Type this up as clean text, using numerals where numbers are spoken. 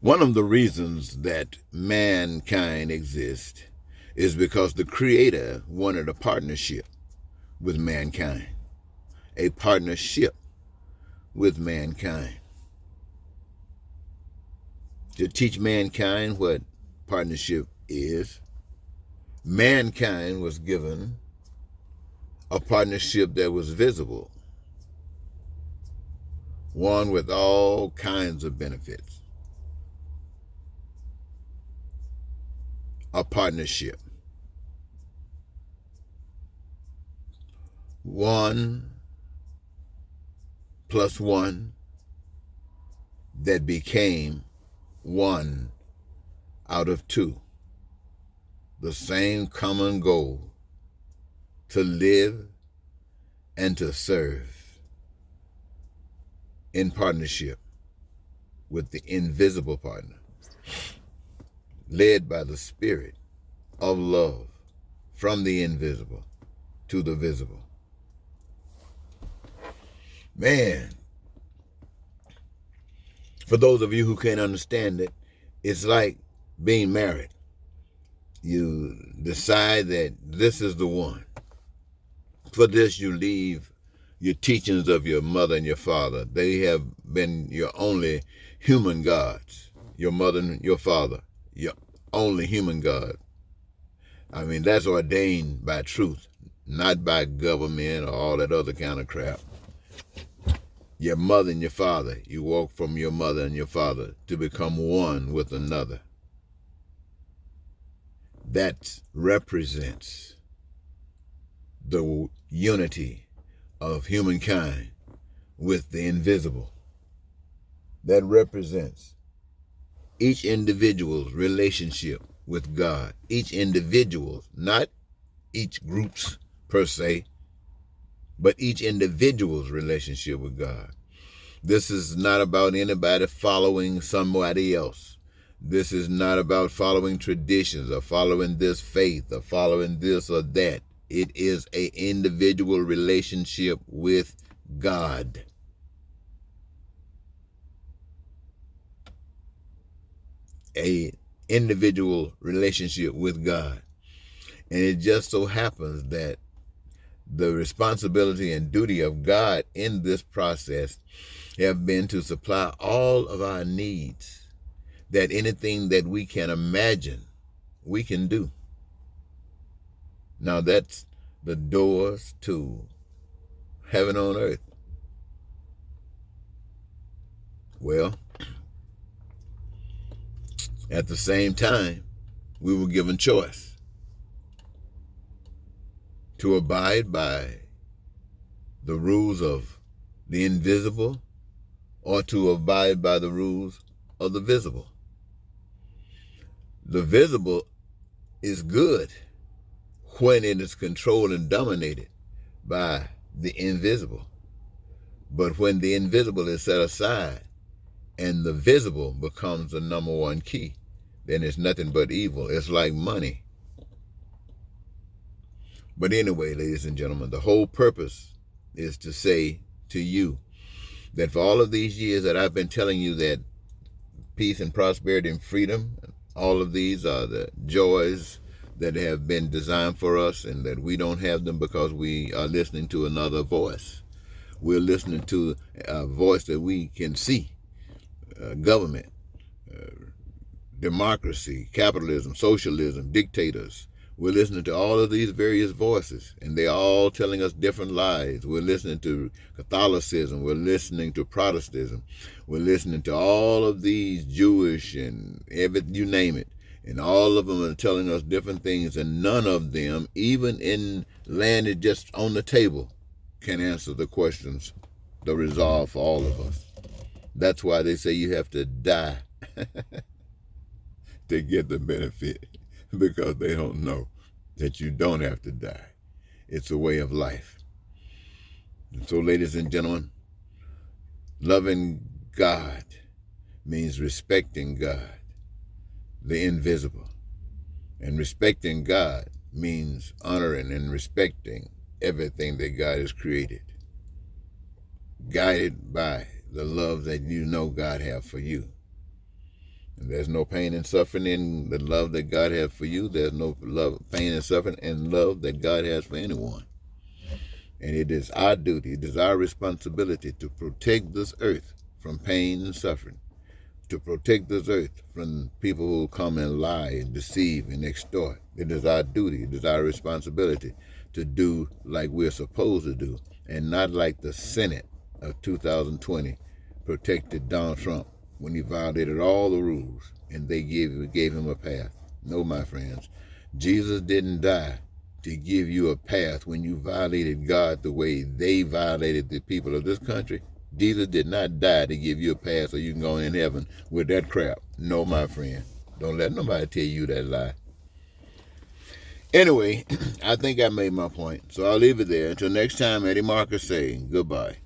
One of the reasons that mankind exists is because the Creator wanted a partnership with mankind. A partnership with mankind. To teach mankind what partnership is, mankind was given a partnership that was visible, one with all kinds of benefits. A partnership. 1+1 that became 1/2. The same common goal, to live and to serve in partnership with the invisible partner, led by the Spirit of love from the invisible to the visible. Man, for those of you who can't understand it, it's like being married. You decide that this is the one. For this, you leave your teachings of your mother and your father. They have been your only human gods. Your mother and your father, your only human God. I mean, that's ordained by truth, not by government or all that other kind of crap. Your mother and your father, you walk from your mother and your father to become one with another. That represents the unity of humankind with the invisible. That represents each individual's relationship with God. Each individual's, not each group's per se, but each individual's relationship with God. This is not about anybody following somebody else. This is not about following traditions or following this faith or following this or that. It is an individual relationship with God. An individual relationship with God. And it just so happens that the responsibility and duty of God in this process have been to supply all of our needs, that anything that we can imagine, we can do. Now that's the doors to heaven on earth. Well, at the same time, we were given choice to abide by the rules of the invisible or to abide by the rules of the visible. The visible is good when it is controlled and dominated by the invisible. But when the invisible is set aside and the visible becomes the number one key, then it's nothing but evil. It's like money. But anyway, ladies and gentlemen, the whole purpose is to say to you that for all of these years that I've been telling you that peace and prosperity and freedom, all of these are the joys that have been designed for us, and that we don't have them because we are listening to another voice. We're listening to a voice that we can see. Government, democracy, capitalism, socialism, dictators. We're listening to all of these various voices, and they're all telling us different lies. We're listening to Catholicism. We're listening to Protestantism. We're listening to all of these Jewish and you name it. And all of them are telling us different things, and none of them, even in landed just on the table, can answer the questions, the resolve for all of us. That's why they say you have to die to get the benefit, because they don't know that you don't have to die. It's a way of life. And so, ladies and gentlemen, loving God means respecting God, the invisible. And respecting God means honoring and respecting everything that God has created, guided by the love that you know God has for you. And there's no pain and suffering in the love that God has for you. There's no pain and suffering and love that God has for anyone. And it is our duty, it is our responsibility to protect this earth from pain and suffering, to protect this earth from people who come and lie and deceive and extort. It is our duty, it is our responsibility to do like we're supposed to do, and not like the Senate of 2020 protected Donald Trump when he violated all the rules and they gave him a path. No, my friends, Jesus didn't die to give you a path when you violated God the way they violated the people of this country. Jesus did not die to give you a path so you can go in heaven with that crap. No, my friend. Don't let nobody tell you that lie. Anyway, I think I made my point, so I'll leave it there. Until next time, Eddie Marcus saying goodbye.